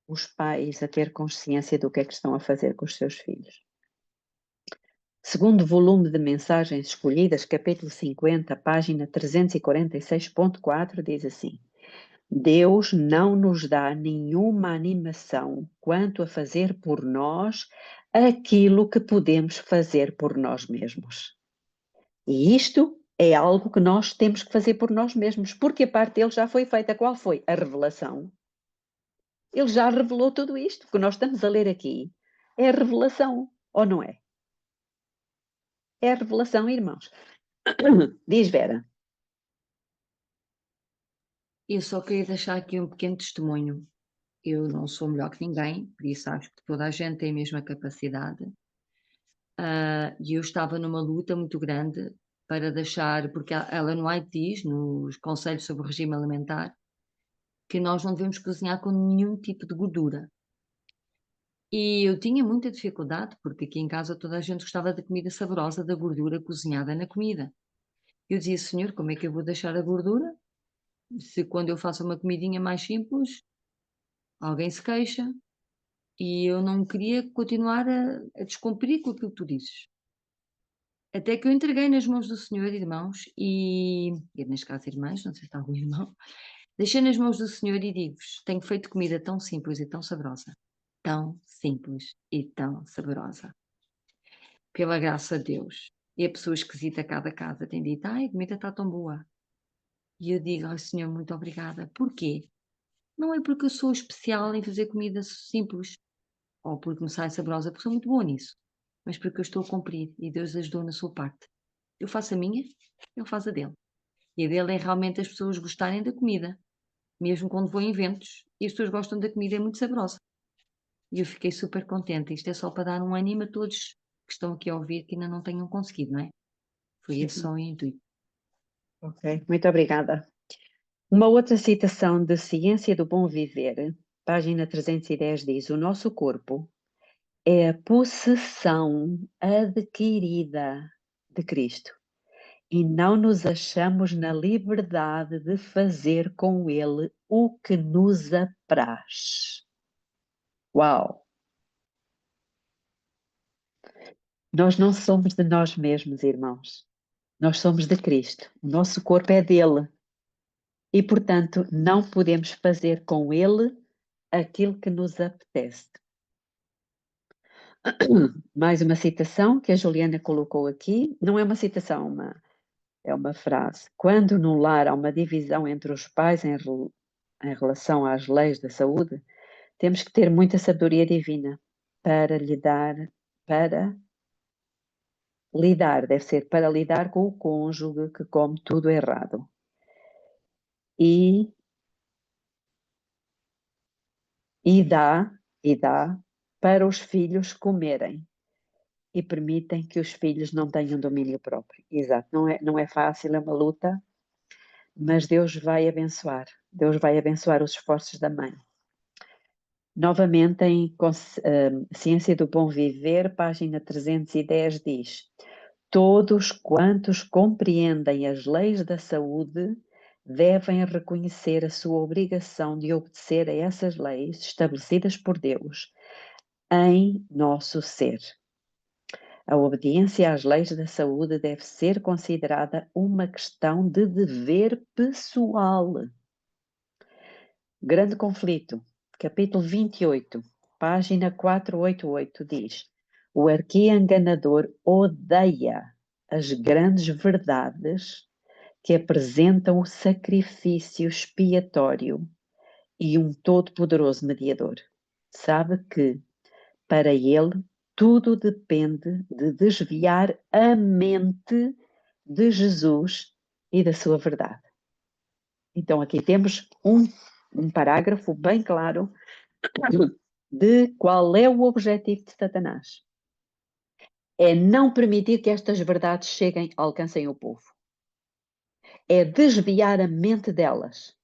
os pais a ter consciência do que é que estão a fazer com os seus filhos. Segundo volume de mensagens escolhidas, capítulo 50, página 346.4, diz assim: Deus não nos dá nenhuma animação quanto a fazer por nós aquilo que podemos fazer por nós mesmos. E isto é algo que nós temos que fazer por nós mesmos, porque a parte dele já foi feita. Qual foi? A revelação. Ele já revelou tudo isto. O que nós estamos a ler aqui é a revelação, ou não é? É a revelação, irmãos. Diz Vera. Eu só queria deixar aqui um pequeno testemunho. Eu não sou melhor que ninguém, por isso acho que toda a gente tem a mesma capacidade. E eu estava numa luta muito grande para deixar, porque a Ellen White diz, nos conselhos sobre o regime alimentar, que nós não devemos cozinhar com nenhum tipo de gordura. E eu tinha muita dificuldade, porque aqui em casa toda a gente gostava da comida saborosa, da gordura cozinhada na comida. Eu dizia: Senhor, como é que eu vou deixar a gordura? Se quando eu faço uma comidinha mais simples, alguém se queixa, e eu não queria continuar a descumprir com aquilo que tu dizes. Até que eu entreguei nas mãos do Senhor, irmãos, e neste caso irmãs, não sei se está algum irmão, deixei nas mãos do Senhor e digo-vos: tenho feito comida tão simples e tão saborosa, tão simples e tão saborosa, pela graça de Deus. E a pessoa esquisita a cada casa tem dito: ai, a comida está tão boa. E eu digo ao Senhor: muito obrigada. Porquê? Não é porque eu sou especial em fazer comida simples, ou porque me sai saborosa, porque sou muito boa nisso, mas porque eu estou a cumprir e Deus ajudou na sua parte. Eu faço a minha, ele faz a dele. E a dele é realmente as pessoas gostarem da comida, mesmo quando vou em eventos e as pessoas gostam da comida, é muito saborosa. E eu fiquei super contente. Isto é só para dar um ânimo a todos que estão aqui a ouvir que ainda não tenham conseguido, não é? Foi esse só o intuito. Ok, muito obrigada. Uma outra citação de Ciência do Bom Viver, página 310, diz: o nosso corpo é a possessão adquirida de Cristo e não nos achamos na liberdade de fazer com ele o que nos apraz. Uau! Nós não somos de nós mesmos, irmãos. Nós somos de Cristo. O nosso corpo é dele. E, portanto, não podemos fazer com ele aquilo que nos apetece. Mais uma citação que a Juliana colocou aqui. Não é uma citação, é uma frase. Quando no lar há uma divisão entre os pais em relação às leis da saúde, temos que ter muita sabedoria divina para lidar, deve ser para lidar com o cônjuge que come tudo errado. E dá para os filhos comerem e permitem que os filhos não tenham domínio próprio. Exato, não é fácil, é uma luta, mas Deus vai abençoar. Deus vai abençoar os esforços da mãe. Novamente, em Ciência do Bom Viver, página 310, diz: todos quantos compreendem as leis da saúde devem reconhecer a sua obrigação de obedecer a essas leis estabelecidas por Deus em nosso ser. A obediência às leis da saúde deve ser considerada uma questão de dever pessoal. Grande Conflito, capítulo 28, página 488, diz: o arqui-enganador odeia as grandes verdades que apresentam o sacrifício expiatório e um todo-poderoso mediador. Sabe que, para ele, tudo depende de desviar a mente de Jesus e da sua verdade. Então, aqui temos um parágrafo bem claro de qual é o objetivo de Satanás. é não permitir que estas verdades cheguem, alcancem o povo. É desviar a mente delas.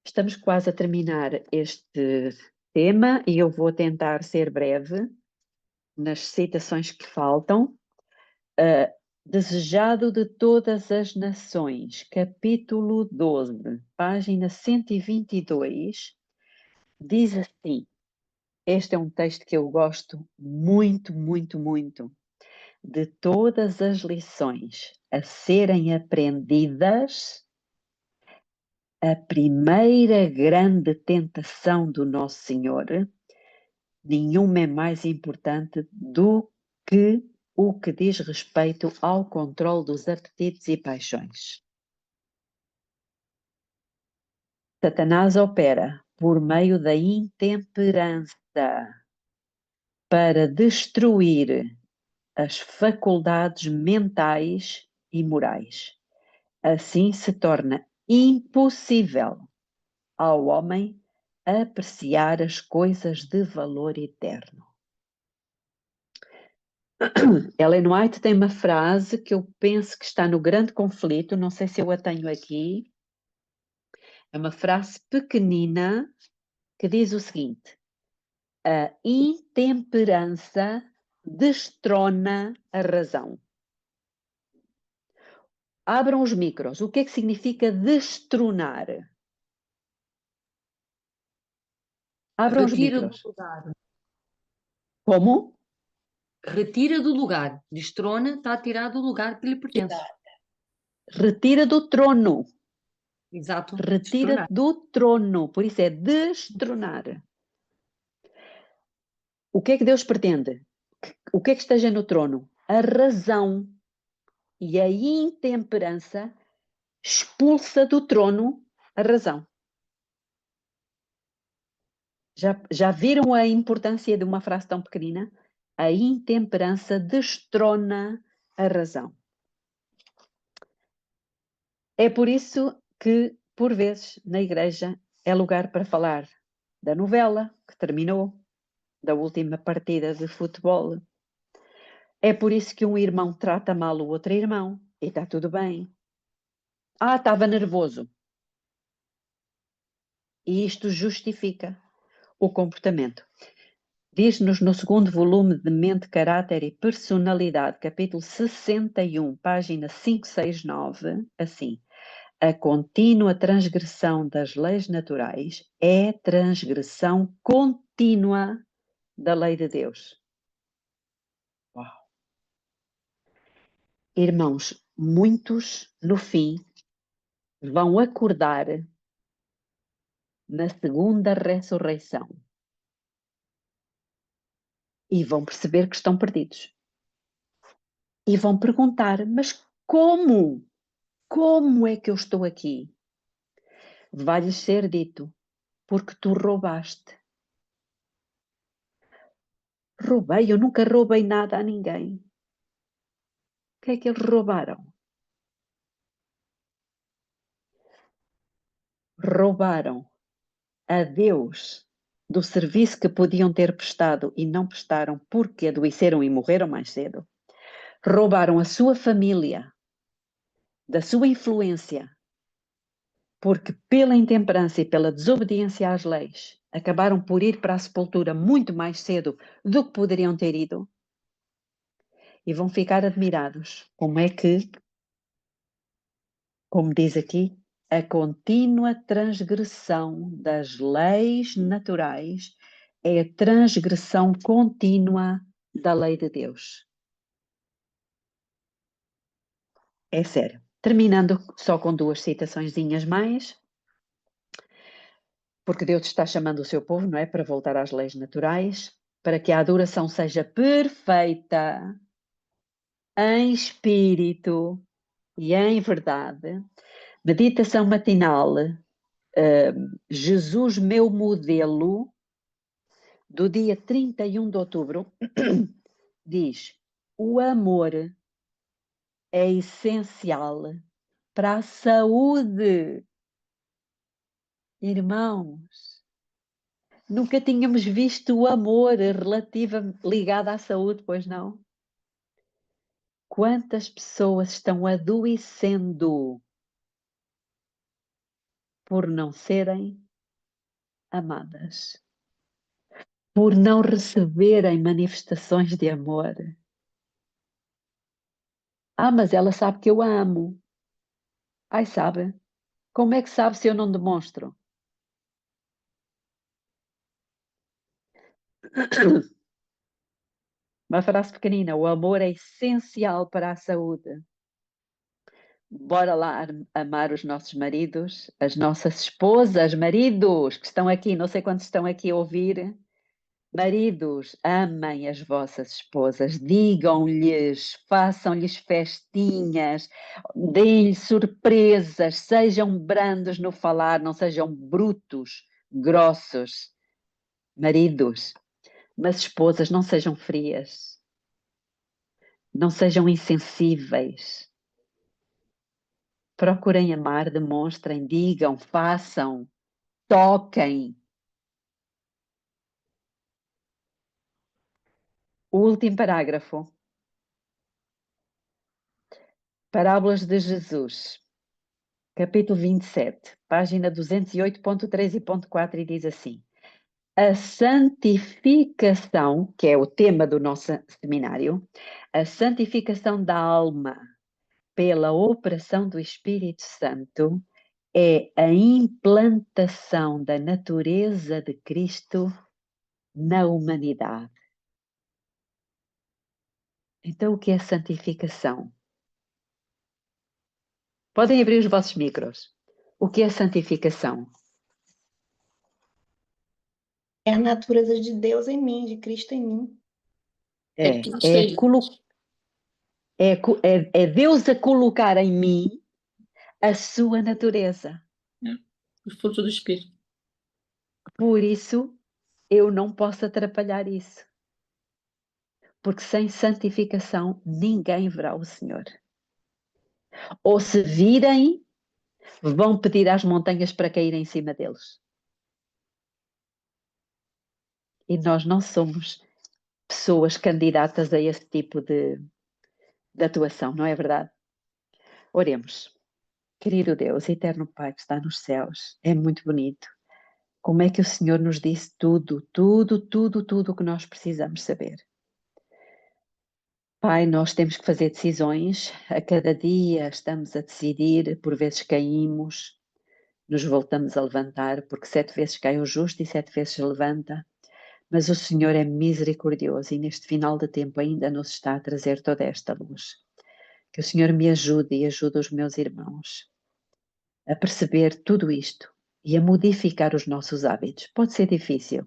Estamos quase a terminar este tema e eu vou tentar ser breve nas citações que faltam. Desejado de todas as nações, capítulo 12, página 122, diz assim, este é um texto que eu gosto muito, muito, muito, de todas as lições a serem aprendidas, a primeira grande tentação do Nosso Senhor, nenhuma é mais importante do que o que diz respeito ao controle dos apetites e paixões. Satanás opera por meio da intemperança para destruir as faculdades mentais e morais. Assim se torna impossível ao homem apreciar as coisas de valor eterno. Ellen White tem uma frase que eu penso que está no Grande Conflito, não sei se eu a tenho aqui. É uma frase pequenina que diz o seguinte: a intemperança destrona a razão. Abram os micros. O que é que significa destronar? Abram os Retira do micros. lugar. Como? Retira do lugar. Destrona, está a tirar do lugar que lhe pertence. Retira do trono. Exato. Retira Destronar. do trono. Por isso é destronar. O que é que Deus pretende? O que é que esteja no trono? A razão. E a intemperança expulsa do trono a razão. Já viram a importância de uma frase tão pequenina? A intemperança destrona a razão. É por isso que, por vezes, na igreja, é lugar para falar da novela que terminou, da última partida de futebol. É por isso que um irmão trata mal o outro irmão e está tudo bem. Ah, estava nervoso. E isto justifica o comportamento. Diz-nos no segundo volume de Mente, Caráter e Personalidade, capítulo 61, página 569, assim: a contínua transgressão das leis naturais é transgressão contínua da lei de Deus. Uau. Irmãos, muitos, no fim, vão acordar na segunda ressurreição e vão perceber que estão perdidos. E vão perguntar, mas como? Como é que eu estou aqui? Vai-lhes ser dito, porque tu roubaste. Roubei? Eu nunca roubei nada a ninguém. O que é que eles roubaram? Roubaram a Deus do serviço que podiam ter prestado e não prestaram porque adoeceram e morreram mais cedo. Roubaram a sua família da sua influência, porque pela intemperança e pela desobediência às leis acabaram por ir para a sepultura muito mais cedo do que poderiam ter ido. E vão ficar admirados. Como é que, como diz aqui, a contínua transgressão das leis naturais é a transgressão contínua da lei de Deus. É sério. Terminando só com duas citaçõezinhas mais, porque Deus está chamando o seu povo, não é? Para voltar às leis naturais, para que a adoração seja perfeita, em espírito e em verdade. Meditação matinal, Jesus, meu modelo, do dia 31 de outubro, diz: o amor é essencial para a saúde. Irmãos, Nunca tínhamos visto o amor ligado à saúde, pois não? Quantas pessoas estão adoecendo por não serem amadas, por não receberem manifestações de amor. Ah, mas ela sabe que eu a amo. Ai, sabe? Como é que sabe se eu não demonstro? Uma frase pequenina: o amor é essencial para a saúde. Bora lá amar os nossos maridos, as nossas esposas, maridos que estão aqui, não sei quantos estão aqui a ouvir. Maridos, amem as vossas esposas, digam-lhes, façam-lhes festinhas, deem-lhes surpresas, sejam brandos no falar, não sejam brutos, grossos. Maridos, mas esposas, não sejam frias, não sejam insensíveis. Procurem amar, demonstrem, digam, façam, toquem. O último parágrafo. Parábolas de Jesus, capítulo 27, página 208.3 e ponto 4, e diz assim: a santificação, que é o tema do nosso seminário, a santificação da alma pela operação do Espírito Santo é a implantação da natureza de Cristo na humanidade. Então, o que é santificação? Podem abrir os vossos micros. O que é santificação? É a natureza de Deus em mim, de Cristo em mim. É Deus a colocar em mim a sua natureza. O fruto do Espírito. Por isso, eu não posso atrapalhar isso. Porque sem santificação, ninguém verá o Senhor. Ou se virem, vão pedir às montanhas para caírem em cima deles. E nós não somos pessoas candidatas a esse tipo de atuação, não é verdade? Oremos. Querido Deus, eterno Pai que está nos céus, é muito bonito. Como é que o Senhor nos disse tudo o que nós precisamos saber. Pai, nós temos que fazer decisões, a cada dia estamos a decidir, por vezes caímos, nos voltamos a levantar, porque 7 vezes cai o justo e 7 vezes se levanta, mas o Senhor é misericordioso e neste final de tempo ainda nos está a trazer toda esta luz. Que o Senhor me ajude e ajude os meus irmãos a perceber tudo isto e a modificar os nossos hábitos. Pode ser difícil.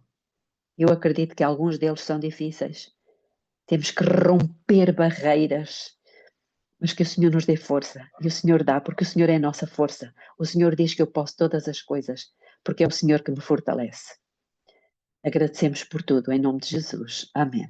Eu acredito que alguns deles são difíceis. Temos que romper barreiras, mas que o Senhor nos dê força. E o Senhor dá, porque o Senhor é a nossa força. O Senhor diz que eu posso todas as coisas, porque é o Senhor que me fortalece. Agradecemos por tudo, em nome de Jesus. Amém.